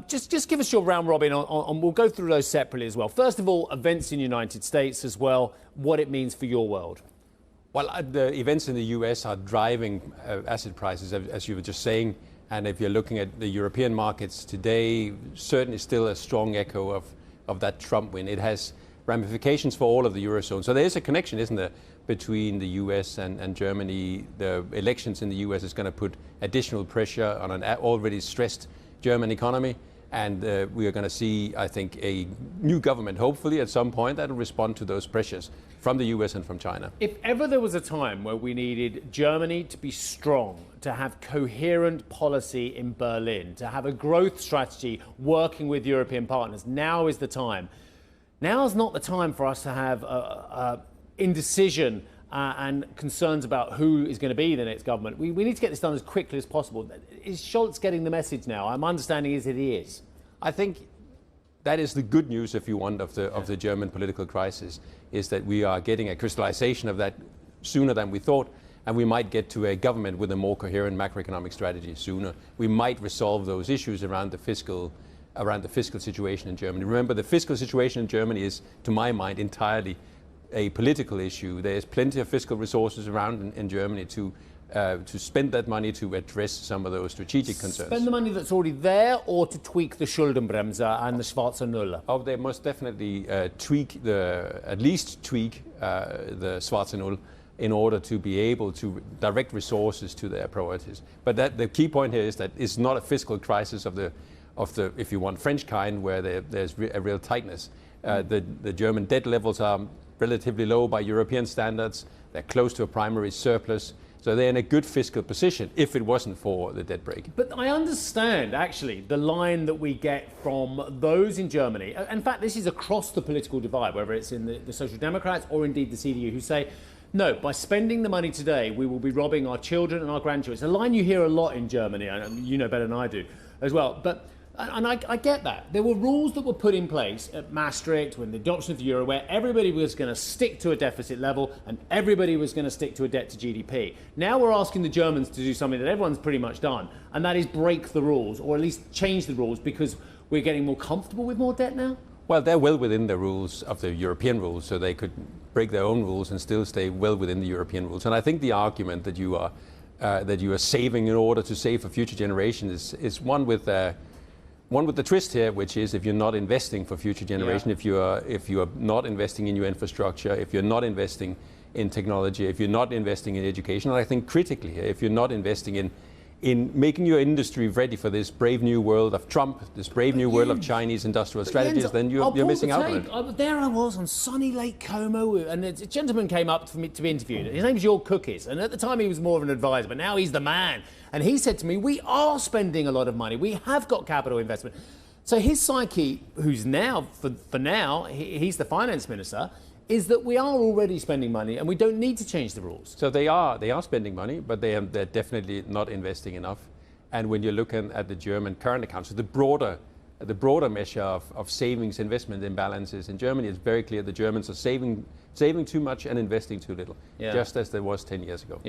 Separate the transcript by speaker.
Speaker 1: Just give us your round robin on we'll go through those separately as well. First of all, events in the United States as well, what it means for your world.
Speaker 2: Well, the events in the US are driving asset prices, as you were just saying. And if you're looking at the European markets today, certainly still a strong echo of that Trump win. It has ramifications for all of the Eurozone. So there is a connection, isn't there, between the US and Germany. The elections in the US is going to put additional pressure on an already stressed German economy. And we are going to see, I think, a new government, hopefully at some point, that will respond to those pressures from the US and from China.
Speaker 1: If ever there was a time where we needed Germany to be strong, to have coherent policy in Berlin, to have a growth strategy working with European partners, now is the time. Now's not the time for us to have indecision and concerns about who is going to be the next government. We need to get this done as quickly as possible. Is Scholz getting the message now? My understanding is that he is.
Speaker 2: I think that is the good news, if you want, of the German political crisis, is that we are getting a crystallization of that sooner than we thought, and we might get to a government with a more coherent macroeconomic strategy sooner. We might resolve those issues around the fiscal situation in Germany. Remember, the fiscal situation in Germany is, to my mind, entirely a political issue. There's plenty of fiscal resources around in Germany to spend that money to address some of those strategic concerns.
Speaker 1: Spend the money that's already there, or to tweak the Schuldenbremse and the Schwarze Null?
Speaker 2: Oh, they must definitely tweak the Schwarze Null in order to be able to direct resources to their priorities. But the key point here is that it's not a fiscal crisis of the, if you want, French kind, where there's a real tightness. The German debt levels are relatively low by European standards. They're close to a primary surplus. So they're in a good fiscal position if it wasn't for the debt brake.
Speaker 1: But I understand, actually, the line that we get from those in Germany. In fact, this is across the political divide, whether it's in the Social Democrats or indeed the CDU, who say, no, by spending the money today, we will be robbing our children and our grandchildren. It's a line you hear a lot in Germany, and you know better than I do as well. And I get that. There were rules that were put in place at Maastricht when the adoption of the euro, where everybody was going to stick to a deficit level and everybody was going to stick to a debt to GDP. Now we're asking the Germans to do something that everyone's pretty much done, and that is break the rules, or at least change the rules, because we're getting more comfortable with more debt now?
Speaker 2: Well, they're well within the rules of the European rules, so they could break their own rules and still stay well within the European rules. And I think the argument that you are saving in order to save for future generations is one with the twist here, which is if you're not investing for future generation, if you are not investing in your infrastructure, if you're not investing in technology, if you're not investing in education, and I think critically here, if you're not investing in making your industry ready for this brave new world of Trump, this brave new world of Chinese industrial strategies, then you're missing out on it.
Speaker 1: There I was on sunny Lake Como, and a gentleman came up for me to be interviewed. His name's Your Cookies, and at the time he was more of an advisor, but now he's the man. And he said to me, we are spending a lot of money. We have got capital investment. So his psyche, who's now, for now, he's the finance minister, is that we are already spending money and we don't need to change the rules.
Speaker 2: So they are spending money, but they're definitely not investing enough. And when you're looking at the German current account, so the broader measure of savings investment imbalances in Germany, it's very clear the Germans are saving too much and investing too little, just as there was 10 years ago.